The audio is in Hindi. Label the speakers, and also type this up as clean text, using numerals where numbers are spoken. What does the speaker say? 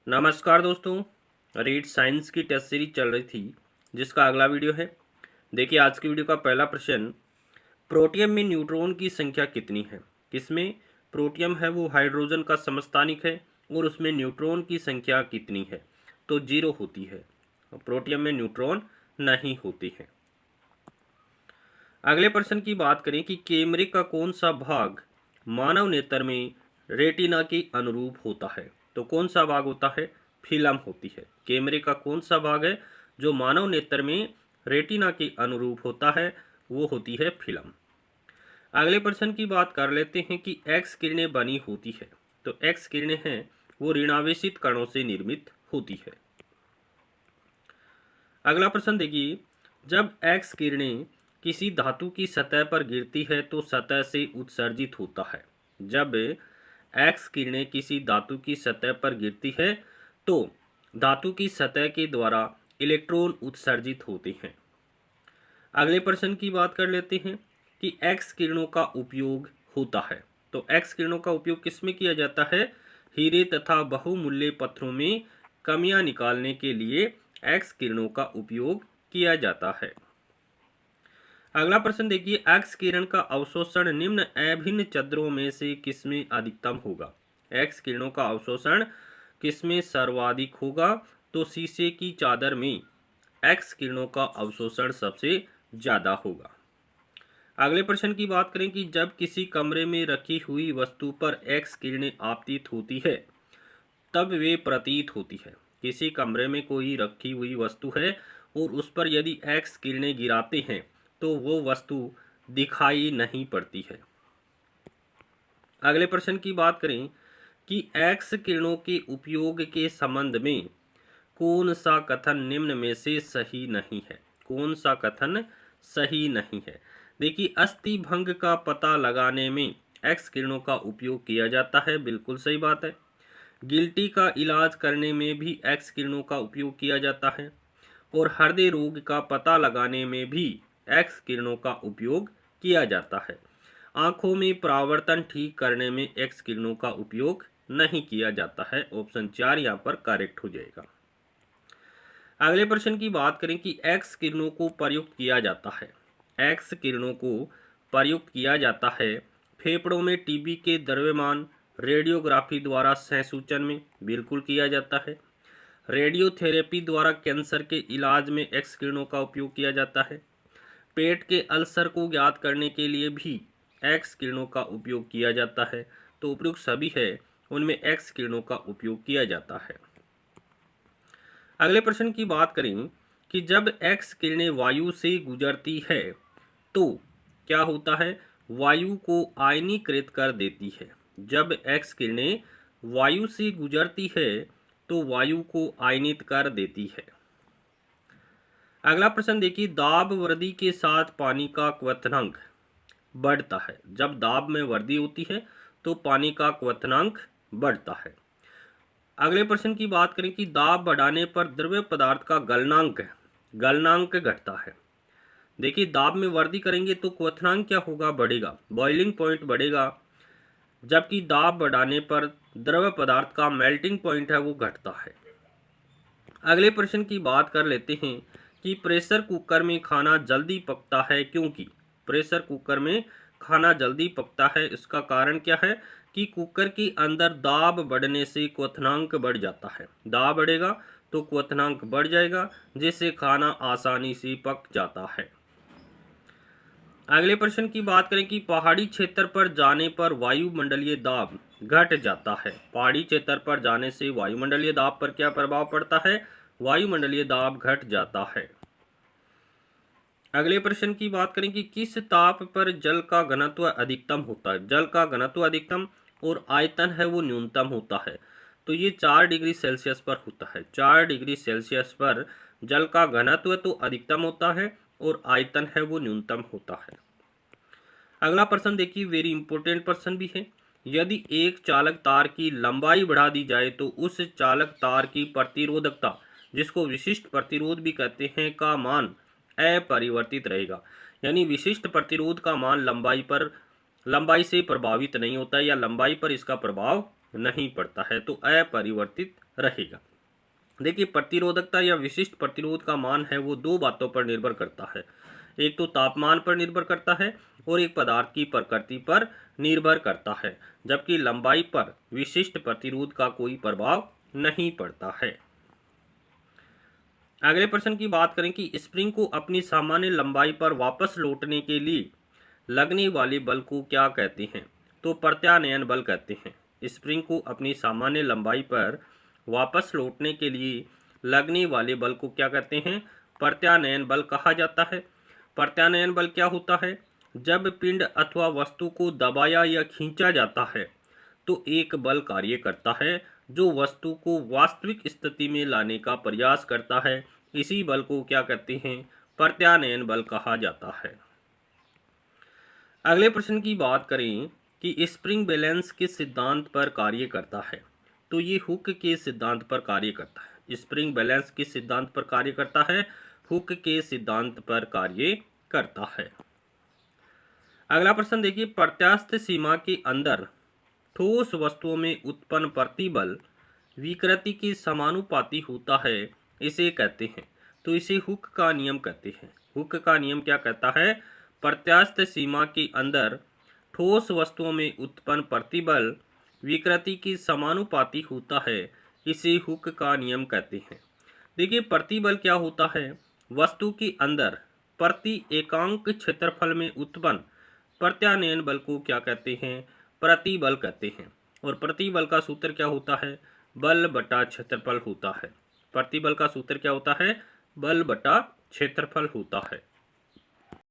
Speaker 1: नमस्कार दोस्तों। रीड साइंस की टेस्ट सीरीज चल रही थी जिसका अगला वीडियो है। देखिए आज की वीडियो का पहला प्रश्न, प्रोटियम में न्यूट्रॉन की संख्या कितनी है। किसमें प्रोटियम है वो हाइड्रोजन का समस्थानिक है और उसमें न्यूट्रॉन की संख्या कितनी है, तो 0 होती है। प्रोटियम में न्यूट्रॉन नहीं होती है। अगले प्रश्न की बात करें कि कैमरे का कौन सा भाग मानव नेत्र में रेटिना के अनुरूप होता है, तो कौन सा भाग होता है, फिल्म होती है। कैमरे का कौन सा भाग है जो मानव नेत्र में रेटिना के अनुरूप होता है, वो होती है फिल्म। अगले प्रश्न की बात कर लेते हैं कि एक्स किरणें बनी होती है, तो एक्स किरणें हैं वो ऋणावेशित कणों से निर्मित होती है। अगला प्रश्न देखिए, जब एक्स किरणें किसी धातु की सतह पर गिरती है तो सतह से उत्सर्जित होता है। जब एक्स किरणें किसी धातु की सतह पर गिरती है तो धातु की सतह के द्वारा इलेक्ट्रॉन उत्सर्जित होते हैं। अगले प्रश्न की बात कर लेते हैं कि एक्स किरणों का उपयोग होता है, तो एक्स किरणों का उपयोग किसमें किया जाता है, हीरे तथा बहुमूल्य पत्थरों में कमियां निकालने के लिए एक्स किरणों का उपयोग किया जाता है। अगला प्रश्न देखिए, एक्स किरण का अवशोषण निम्न अभिन्न चद्रों में से किसमें अधिकतम होगा। एक्स किरणों का अवशोषण किसमें सर्वाधिक होगा, तो शीशे की चादर में एक्स किरणों का अवशोषण सबसे ज्यादा होगा। अगले प्रश्न की बात करें कि जब किसी कमरे में रखी हुई वस्तु पर एक्स किरणें आपतित होती है तब वे प्रतीत होती है। किसी कमरे में कोई रखी हुई वस्तु है और उस पर यदि एक्स किरणें गिराते हैं तो वो वस्तु दिखाई नहीं पड़ती है। अगले प्रश्न की बात करें कि एक्स किरणों के उपयोग के संबंध में कौन सा कथन निम्न में से सही नहीं है। कौन सा कथन सही नहीं है। देखिए, अस्थि भंग का पता लगाने में एक्स किरणों का उपयोग किया जाता है, बिल्कुल सही बात है। गिल्टी का इलाज करने में भी एक्स किरणों का उपयोग किया जाता है और हृदय रोग का पता लगाने में भी एक्स किरणों का उपयोग किया जाता है। आंखों में परावर्तन ठीक करने में एक्स किरणों का उपयोग नहीं किया जाता है। ऑप्शन 4 यहाँ पर करेक्ट हो जाएगा। अगले प्रश्न की बात करें कि एक्स किरणों को प्रयुक्त किया जाता है। एक्स किरणों को प्रयुक्त किया जाता है फेफड़ों में टीबी के द्रव्यमान रेडियोग्राफी द्वारा संसूचन में, बिल्कुल किया जाता है। रेडियोथेरेपी द्वारा कैंसर के इलाज में एक्स किरणों का उपयोग किया जाता है। पेट के अल्सर को ज्ञात करने के लिए भी एक्स किरणों का उपयोग किया जाता है। तो उपयुक्त सभी है उनमें एक्स किरणों का उपयोग किया जाता है। अगले प्रश्न की बात करें कि जब एक्स किरणें वायु से गुजरती है तो क्या होता है, वायु को आयनीकृत कर देती है। जब एक्स किरणें वायु से गुजरती है तो वायु को आयनित कर देती है। अगला प्रश्न देखिए, दाब वृद्धि के साथ पानी का क्वथनांक बढ़ता है। जब दाब में वृद्धि होती है तो पानी का क्वथनांक बढ़ता है। अगले प्रश्न की बात करें कि दाब बढ़ाने पर द्रव्य पदार्थ का गलनांक घटता है। देखिए, दाब में वृद्धि करेंगे तो क्वथनांक क्या होगा, बढ़ेगा, बॉइलिंग पॉइंट बढ़ेगा, जबकि दाब बढ़ाने पर द्रव्य पदार्थ का मेल्टिंग पॉइंट है वो घटता है। अगले प्रश्न की बात कर लेते हैं कि प्रेशर कुकर में खाना जल्दी पकता है क्योंकि। प्रेशर कुकर में खाना जल्दी पकता है, इसका कारण क्या है कि कुकर के अंदर दाब बढ़ने से क्वथनांक बढ़ जाता है। दाब बढ़ेगा तो क्वथनांक बढ़ जाएगा जिससे खाना आसानी से पक जाता है। अगले प्रश्न की बात करें कि पहाड़ी क्षेत्र पर जाने पर वायुमंडलीय दाब घट जाता है। पहाड़ी क्षेत्र पर जाने से वायुमंडलीय दाब पर क्या प्रभाव पड़ता है, वायुमंडलीय दाब घट जाता है। अगले प्रश्न की बात करें कि किस ताप पर जल का घनत्व अधिकतम होता है। जल का घनत्व अधिकतम और आयतन है वो न्यूनतम होता है, तो ये 4 डिग्री सेल्सियस पर होता है। 4 डिग्री सेल्सियस पर जल का घनत्व तो अधिकतम होता है और आयतन है वो न्यूनतम होता है। अगला प्रश्न देखिए, वेरी इंपॉर्टेंट प्रश्न भी है। यदि एक चालक तार की लंबाई बढ़ा दी जाए तो उस चालक तार की प्रतिरोधकता, जिसको विशिष्ट प्रतिरोध भी कहते हैं, का मान अपरिवर्तित रहेगा। यानी विशिष्ट प्रतिरोध का मान लंबाई से प्रभावित नहीं होता है या लंबाई पर इसका प्रभाव नहीं पड़ता है, तो अपरिवर्तित रहेगा। देखिए, प्रतिरोधकता या विशिष्ट प्रतिरोध का मान है वो दो बातों पर निर्भर करता है। एक तो तापमान पर निर्भर करता है और एक पदार्थ की प्रकृति पर निर्भर करता है, जबकि लंबाई पर विशिष्ट प्रतिरोध का कोई प्रभाव नहीं पड़ता है। अगले प्रश्न की बात करें कि स्प्रिंग को अपनी सामान्य लंबाई पर वापस लौटने के लिए लगने वाले बल को क्या कहते हैं? तो प्रत्यानयन बल कहते हैं। स्प्रिंग को अपनी सामान्य लंबाई पर वापस लौटने के लिए लगने वाले बल को क्या कहते हैं? प्रत्यानयन बल कहा जाता है। प्रत्यानयन बल क्या होता है? जब पिंड अथवा वस्तु को दबाया या खींचा जाता है तो एक बल कार्य करता है जो वस्तु को वास्तविक स्थिति में लाने का प्रयास करता है। इसी बल को क्या कहते हैं? प्रत्यानयन बल कहा जाता है। अगले प्रश्न की बात करें कि स्प्रिंग बैलेंस किस सिद्धांत पर कार्य करता है? तो ये हुक के सिद्धांत पर कार्य करता है। स्प्रिंग बैलेंस किस सिद्धांत पर कार्य करता है? हुक के सिद्धांत पर कार्य करता है। अगला प्रश्न देखिए, प्रत्यास्थ सीमा के अंदर ठोस वस्तुओं में उत्पन्न प्रतिबल विकृति के समानुपाती होता है, इसे कहते हैं। तो इसे हुक का नियम कहते हैं। हुक का नियम क्या कहता है? प्रत्यास्थ सीमा के अंदर ठोस वस्तुओं में उत्पन्न प्रतिबल विकृति के समानुपाती होता है, इसे हुक का नियम कहते हैं। देखिए, प्रतिबल क्या होता है? वस्तु के अंदर प्रति एकांक क्षेत्रफल में उत्पन्न प्रत्यानयन बल को क्या कहते हैं? प्रतिबल कहते हैं। और प्रतिबल का सूत्र क्या होता है? बल बटा क्षेत्रफल होता है। प्रतिबल का सूत्र क्या होता है? बल बटा क्षेत्रफल होता है।